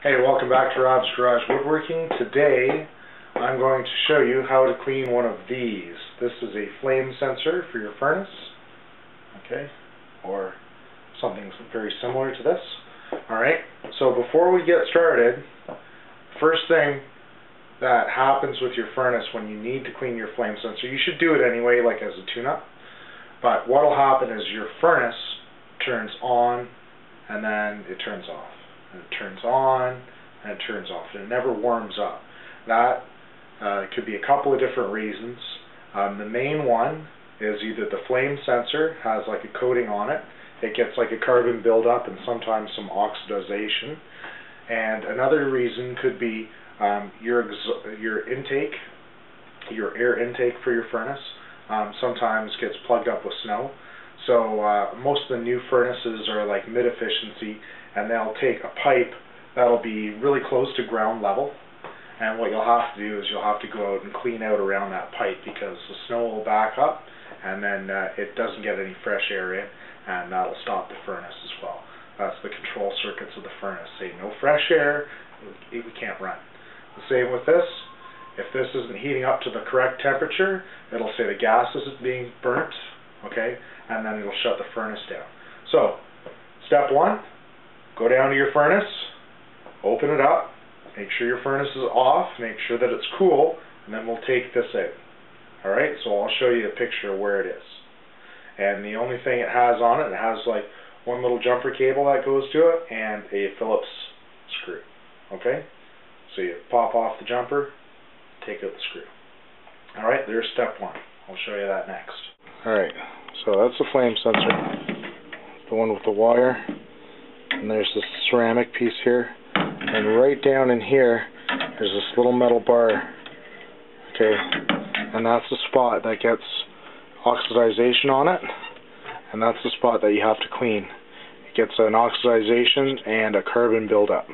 Hey, welcome back to Rob's Garage Woodworking. Today I'm going to show you how to clean one of these. This is a flame sensor for your furnace, okay, or something very similar to this. Alright, so before we get started, first thing that happens with your furnace when you need to clean your flame sensor, you should do it anyway, like as a tune-up, but what will happen is your furnace turns on and then it turns off. And it turns on and it turns off, and it never warms up. That could be a couple of different reasons. The main one is either the flame sensor has like a coating on it, it gets like a carbon buildup and sometimes some oxidization, and another reason could be your intake, your air intake for your furnace sometimes gets plugged up with snow. So most of the new furnaces are like mid-efficiency, and they'll take a pipe that'll be really close to ground level, and what you'll have to do is you'll have to go out and clean out around that pipe because the snow will back up and then it doesn't get any fresh air in, and that'll stop the furnace as well. That's the control circuits of the furnace. Say no fresh air, we can't run. The same with this. If this isn't heating up to the correct temperature, it'll say the gas isn't being burnt, okay, and then it'll shut the furnace down. So, step one, go down to your furnace, open it up, make sure your furnace is off, make sure that it's cool, and then we'll take this out. Alright, so I'll show you a picture of where it is. And the only thing it has on it, it has like one little jumper cable that goes to it and a Phillips screw. Okay? So you pop off the jumper, take out the screw. Alright, there's step one. I'll show you that next. Alright, so that's the flame sensor, the one with the wire, and there's this ceramic piece here, and right down in here there's this little metal bar, okay, and that's the spot that gets oxidization on it, and that's the spot that you have to clean. It gets an oxidization and a carbon buildup.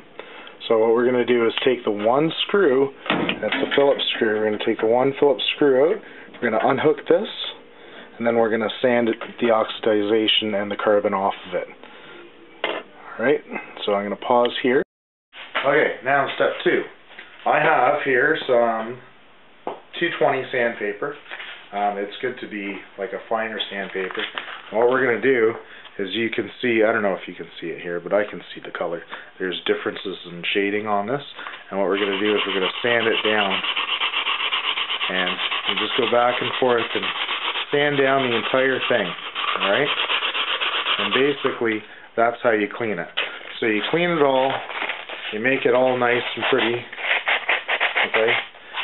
So what we're going to do is take the one screw, that's the Phillips screw, we're going to take the one Phillips screw out, we're going to unhook this, and then we're going to sand the oxidization and the carbon off of it. Alright, so I'm going to pause here. Okay, now step two. I have here some 220 sandpaper. It's good to be like a finer sandpaper. And what we're going to do is, you can see, I don't know if you can see it here, but I can see the color. There's differences in shading on this, and what we're going to do is we're going to sand it down, and you just go back and forth and sand down the entire thing, alright? And basically, that's how you clean it. So you clean it all, you make it all nice and pretty, okay?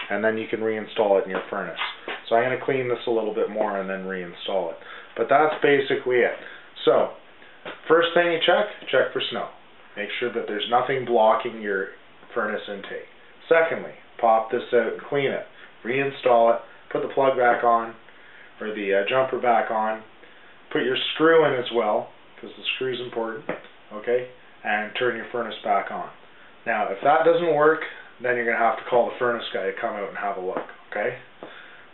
And then you can reinstall it in your furnace. So I'm going to clean this a little bit more and then reinstall it. But that's basically it. So, first thing you check for snow. Make sure that there's nothing blocking your furnace intake. Secondly, pop this out and clean it. Reinstall it, put the plug back on, or the jumper back on, put your screw in as well, because the screw is important, okay, and turn your furnace back on. Now, if that doesn't work, then you're going to have to call the furnace guy to come out and have a look, okay?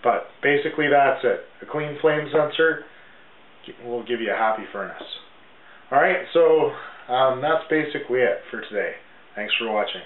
But basically that's it. A clean flame sensor will give you a happy furnace. Alright, so that's basically it for today. Thanks for watching.